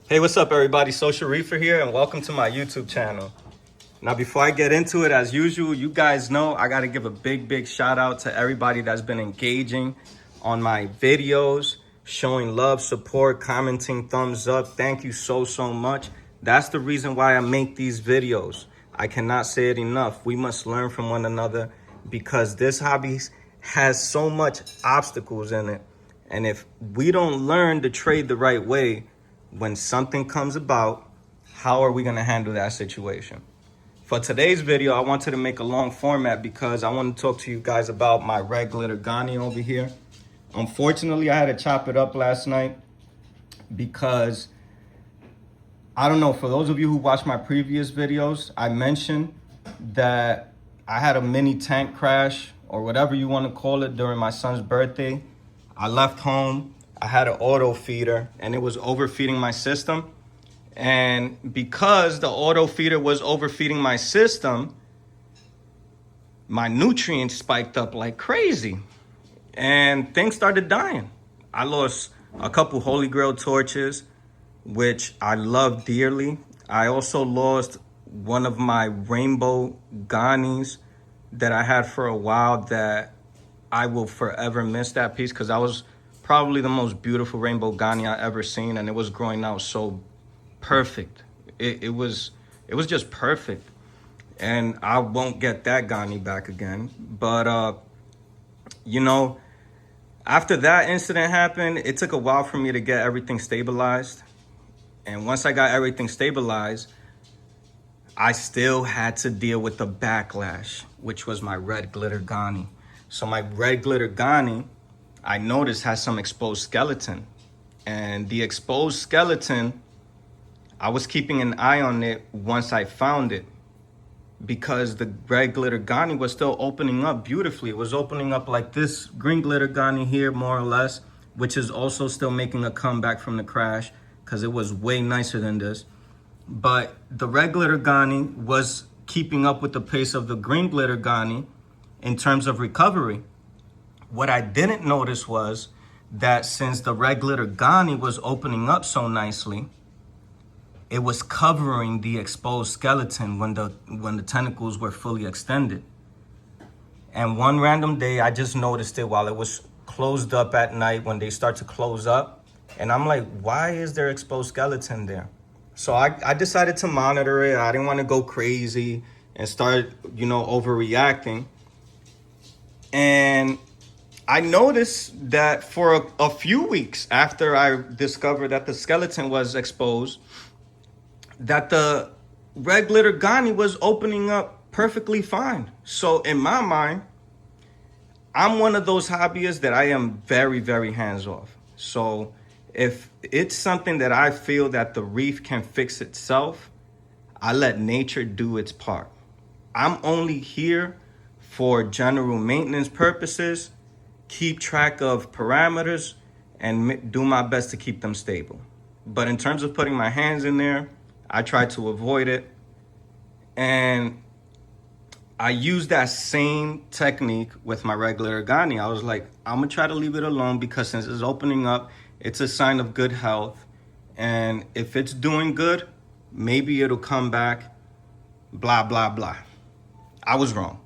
Hey, what's up, everybody? Social Reefer here, and welcome to my YouTube channel. Now, before I get into it, as usual, you guys know I got to give a big shout out to everybody that's been engaging on my videos, showing love, support, commenting, thumbs up. Thank you so much. That's the reason why I make these videos. I cannot say it enough. We must learn from one another because this hobby has so much obstacles in it. And if we don't learn to trade the right way, when something comes about, how are we going to handle that situation? For today's video, I wanted to make a long format because I want to talk to you guys about my red glitter goni over here. Unfortunately, I had to chop it up last night because, I don't know, for those of you who watched my previous videos, I mentioned that I had a mini tank crash or whatever you want to call it during my son's birthday. I left home. I had an auto feeder and it was overfeeding my system. And because the auto feeder was overfeeding my system, my nutrients spiked up like crazy and things started dying. I lost a couple Holy Grail torches, which I love dearly. I also lost one of my rainbow gonis that I had for a while that I will forever miss that piece because I was probably the most beautiful rainbow goni I ever seen, and it was growing out so perfect. It was just perfect, and I won't get that goni back again. But you know, after that incident happened, it took a while for me to get everything stabilized, and once I got everything stabilized, I still had to deal with the backlash, which was my red glitter goni. So my red glitter goni, I noticed, has some exposed skeleton. And the exposed skeleton, I was keeping an eye on it once I found it because the red glitter goni was still opening up beautifully. It was opening up like this green glitter goni here, more or less, which is also still making a comeback from the crash because it was way nicer than this. But the red glitter goni was keeping up with the pace of the green glitter goni in terms of recovery. What I didn't notice was that since the red glitter goni was opening up so nicely, it was covering the exposed skeleton when the tentacles were fully extended. And one random day, I just noticed it while it was closed up at night when they start to close up. And I'm like, why is there exposed skeleton there? So I decided to monitor it. I didn't want to go crazy and start, overreacting. And I noticed that for a few weeks after I discovered that the skeleton was exposed, that the red glitter goni was opening up perfectly fine. So in my mind, I'm one of those hobbyists that I am very hands off. So if it's something that I feel that the reef can fix itself, I let nature do its part. I'm only here for general maintenance purposes, keep track of parameters, and do my best to keep them stable. But in terms of putting my hands in there, I try to avoid it. And I use that same technique with my red glitter goni. I was like, I'm gonna try to leave it alone because since it's opening up, it's a sign of good health. And if it's doing good, maybe it'll come back, blah. I was wrong.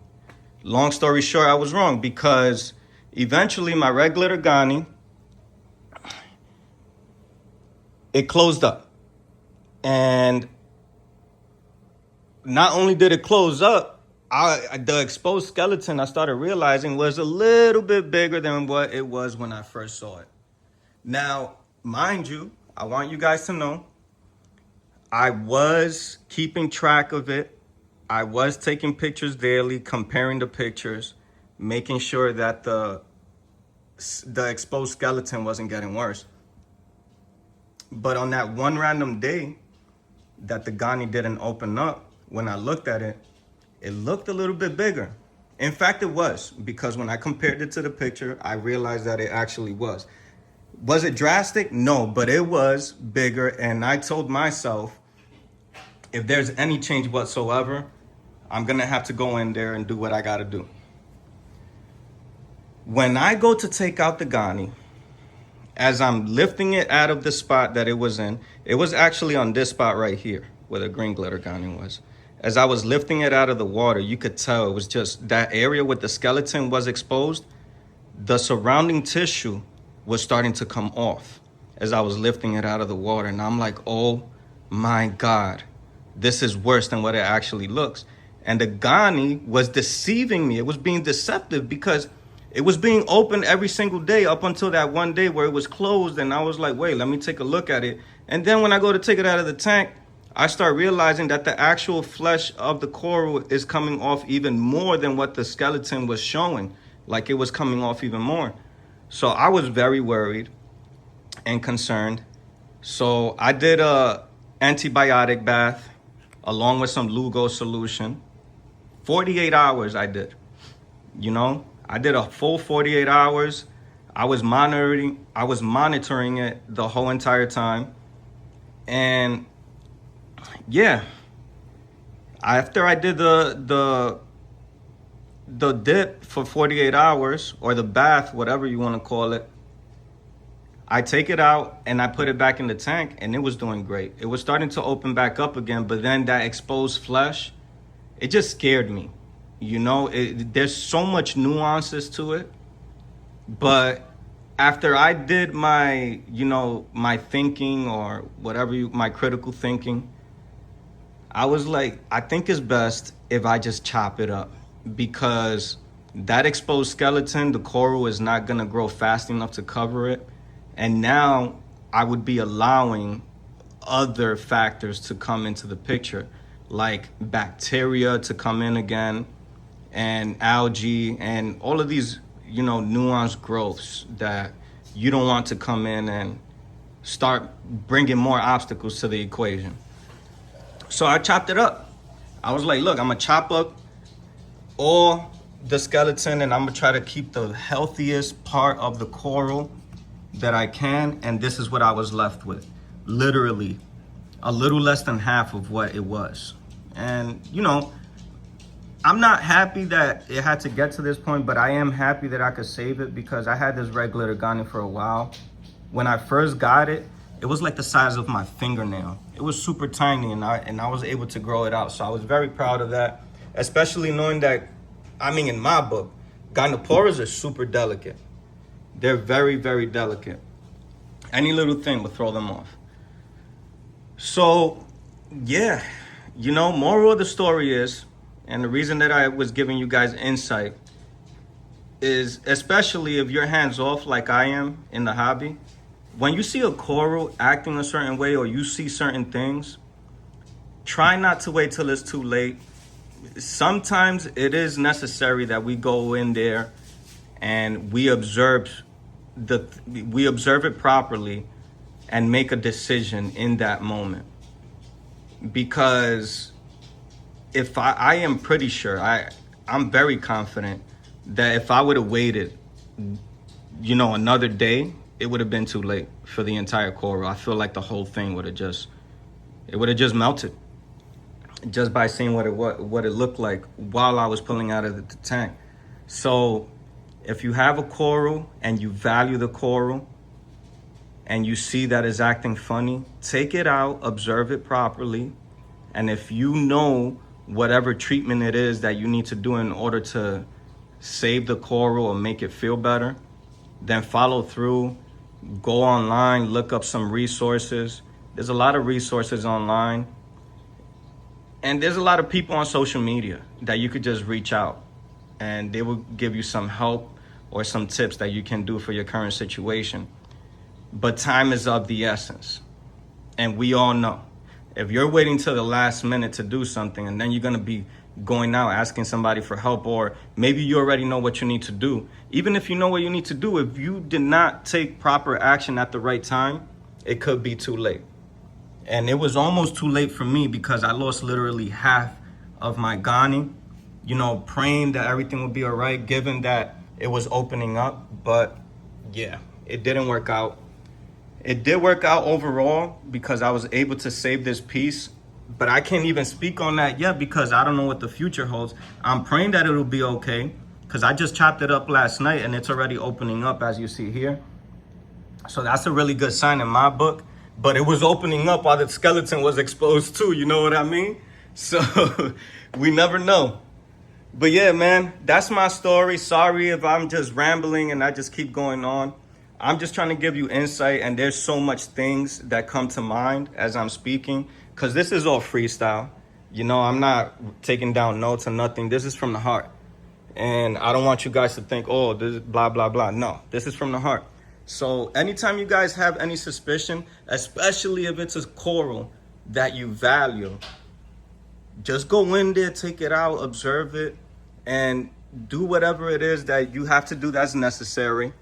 Long story short, I was wrong because eventually my red glitter goni, it closed up. And not only did it close up, the exposed skeleton, I started realizing, was a little bit bigger than what it was when I first saw it. Now, mind you, I want you guys to know, I was keeping track of it. I was taking pictures daily, comparing the pictures, making sure that the exposed skeleton wasn't getting worse. But on that one random day that the goni didn't open up, when I looked at it, it looked a little bit bigger. In fact, it was, because when I compared it to the picture, I realized that it actually was. Was it drastic? No, but it was bigger. And I told myself, if there's any change whatsoever, I'm gonna have to go in there and do what I gotta do. When I go to take out the goni, as I'm lifting it out of the spot that it was in, it was actually on this spot right here where the green glitter goni was. As I was lifting it out of the water, you could tell it was just that area where the skeleton was exposed. The surrounding tissue was starting to come off as I was lifting it out of the water. And I'm like, oh my God, this is worse than what it actually looks. And the goni was deceiving me. It was being deceptive because it was being opened every single day up until that one day where it was closed. And I was like, wait, let me take a look at it. And then when I go to take it out of the tank, I start realizing that the actual flesh of the coral is coming off even more than what the skeleton was showing. Like it was coming off even more. So I was very worried and concerned. So I did a antibiotic bath along with some Lugo solution. 48 hours I did. You know, I did a full 48 hours. I was monitoring it the whole entire time. And yeah, after I did the dip for 48 hours, or the bath, whatever you want to call it, I take it out and I put it back in the tank, and it was doing great. It was starting to open back up again, but then that exposed flesh, it just scared me. You know, there's so much nuances to it. But after I did my, my thinking, or whatever, my critical thinking, I was like, I think it's best if I just chop it up, because that exposed skeleton, the coral is not gonna grow fast enough to cover it. And now I would be allowing other factors to come into the picture, like bacteria to come in again, and algae, and all of these, nuanced growths that you don't want to come in and start bringing more obstacles to the equation. So I chopped it up. I was like, look, I'm gonna chop up all the skeleton, and I'm gonna try to keep the healthiest part of the coral that I can. And this is what I was left with. Literally a little less than half of what it was. And, I'm not happy that it had to get to this point, but I am happy that I could save it, because I had this red glitter goni for a while. When I first got it, it was like the size of my fingernail. It was super tiny, and I was able to grow it out. So I was very proud of that, especially knowing that, in my book, gonioporas are super delicate. They're very, very delicate. Any little thing will throw them off. So, yeah, moral of the story is, and the reason that I was giving you guys insight is, especially if you're hands off like I am in the hobby, when you see a coral acting a certain way, or you see certain things, try not to wait till it's too late. Sometimes it is necessary that we go in there and we observe it properly and make a decision in that moment. Because if I am pretty sure, I'm very confident that if I would have waited, another day, it would have been too late for the entire coral. I feel like the whole thing would have just melted, just by seeing what it looked like while I was pulling out of the tank. So if you have a coral and you value the coral, and you see that it's acting funny, take it out, observe it properly. And if you know whatever treatment it is that you need to do in order to save the coral or make it feel better, then follow through. Go online, look up some resources. There's a lot of resources online. And there's a lot of people on social media that you could just reach out, and they will give you some help or some tips that you can do for your current situation. But time is of the essence. And we all know, if you're waiting till the last minute to do something, and then you're gonna be going out asking somebody for help, or maybe you already know what you need to do. Even if you know what you need to do, if you did not take proper action at the right time, it could be too late. And it was almost too late for me, because I lost literally half of my goni, praying that everything would be all right, given that it was opening up. But yeah, it didn't work out. It did work out overall, because I was able to save this piece, but I can't even speak on that yet, because I don't know what the future holds. I'm praying that it'll be okay, because I just chopped it up last night and it's already opening up, as you see here. So that's a really good sign in my book. But it was opening up while the skeleton was exposed too, you know what I mean? So we never know. But yeah, man, that's my story. Sorry if I'm just rambling and I just keep going on. I'm just trying to give you insight, and there's so much things that come to mind as I'm speaking, because this is all freestyle. You know, I'm not taking down notes or nothing. This is from the heart. And I don't want you guys to think, oh, this is blah, blah, blah. No, this is from the heart. So anytime you guys have any suspicion, especially if it's a coral that you value, just go in there, take it out, observe it, and do whatever it is that you have to do that's necessary,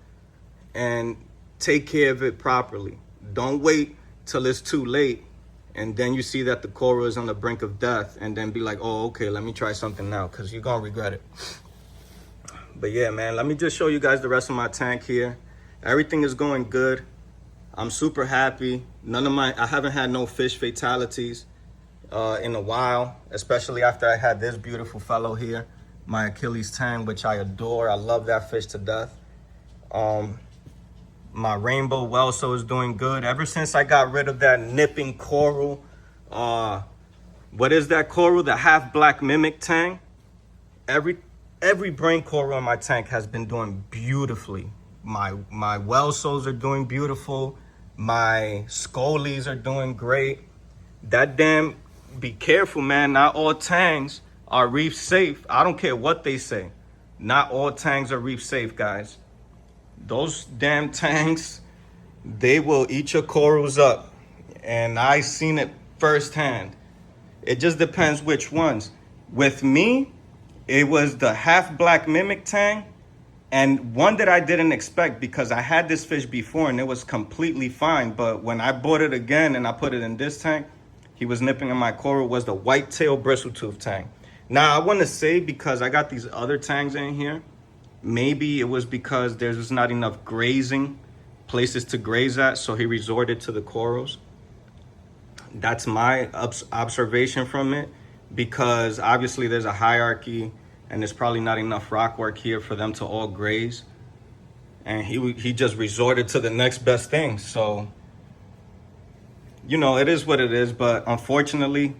and take care of it properly. Don't wait till it's too late and then you see that the coral is on the brink of death and then be like, oh, okay, let me try something now, because you're gonna regret it. But yeah, man, let me just show you guys the rest of my tank here. Everything is going good. I'm super happy. I haven't had no fish fatalities in a while, especially after I had this beautiful fellow here, my Achilles tang, which I adore. I love that fish to death. My rainbow whelso is doing good. Ever since I got rid of that nipping coral, what is that coral? The half black mimic tang. Every brain coral in my tank has been doing beautifully. My whelsos are doing beautiful. My scolies are doing great. Be careful, man. Not all tangs are reef safe. I don't care what they say. Not all tangs are reef safe, guys. Those damn tangs, they will eat your corals up. And I seen it firsthand. It just depends which ones. With me, it was the half black mimic tang, and one that I didn't expect, because I had this fish before and it was completely fine. But when I bought it again and I put it in this tank, he was nipping in my coral, was the white-tail bristletooth tang. Now, I want to say, because I got these other tangs in here, maybe it was because there's just not enough grazing places to graze at, so he resorted to the corals. That's my observation from it, because obviously there's a hierarchy and there's probably not enough rock work here for them to all graze. And he just resorted to the next best thing. So, you know, it is what it is. But unfortunately,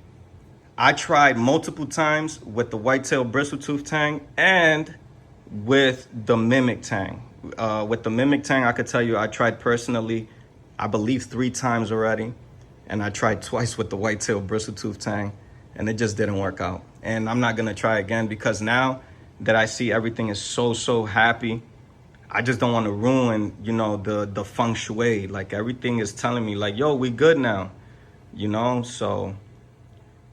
I tried multiple times with the whitetail bristletooth tang and with the mimic tang. With the mimic tang, I could tell you I tried personally, I believe 3 times already. And I tried twice with the whitetail bristletooth tang, and it just didn't work out. And I'm not gonna try again, because now that I see everything is so happy, I just don't want to ruin, you know, the feng shui. Like, everything is telling me like, yo, we good now, you know? So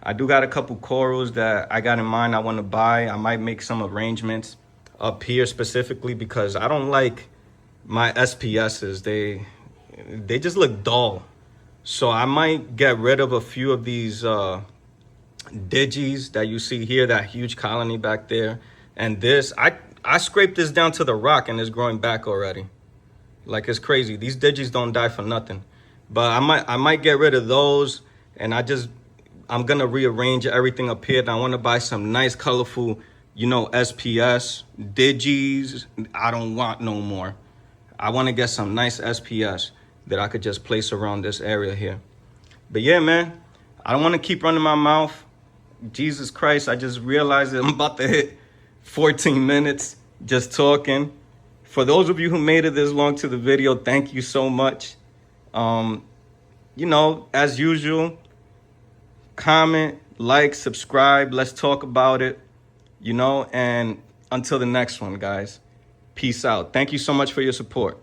I do got a couple corals that I got in mind I want to buy. I might make some arrangements up here specifically, because I don't like my SPSs. They just look dull. So I might get rid of a few of these digis that you see here, that huge colony back there. And this, I scraped this down to the rock and it's growing back already. Like, it's crazy. These digis don't die for nothing. But I might get rid of those, and I'm gonna rearrange everything up here. And I want to buy some nice colorful, you know, SPS digis. I don't want no more. I want to get some nice SPS that I could just place around this area here. But yeah, man, I don't want to keep running my mouth. Jesus Christ, I just realized that I'm about to hit 14 minutes just talking. For those of you who made it this long to the video, thank you so much. You know, as usual, comment, like, subscribe. Let's talk about it, you know, and until the next one, guys, peace out. Thank you so much for your support.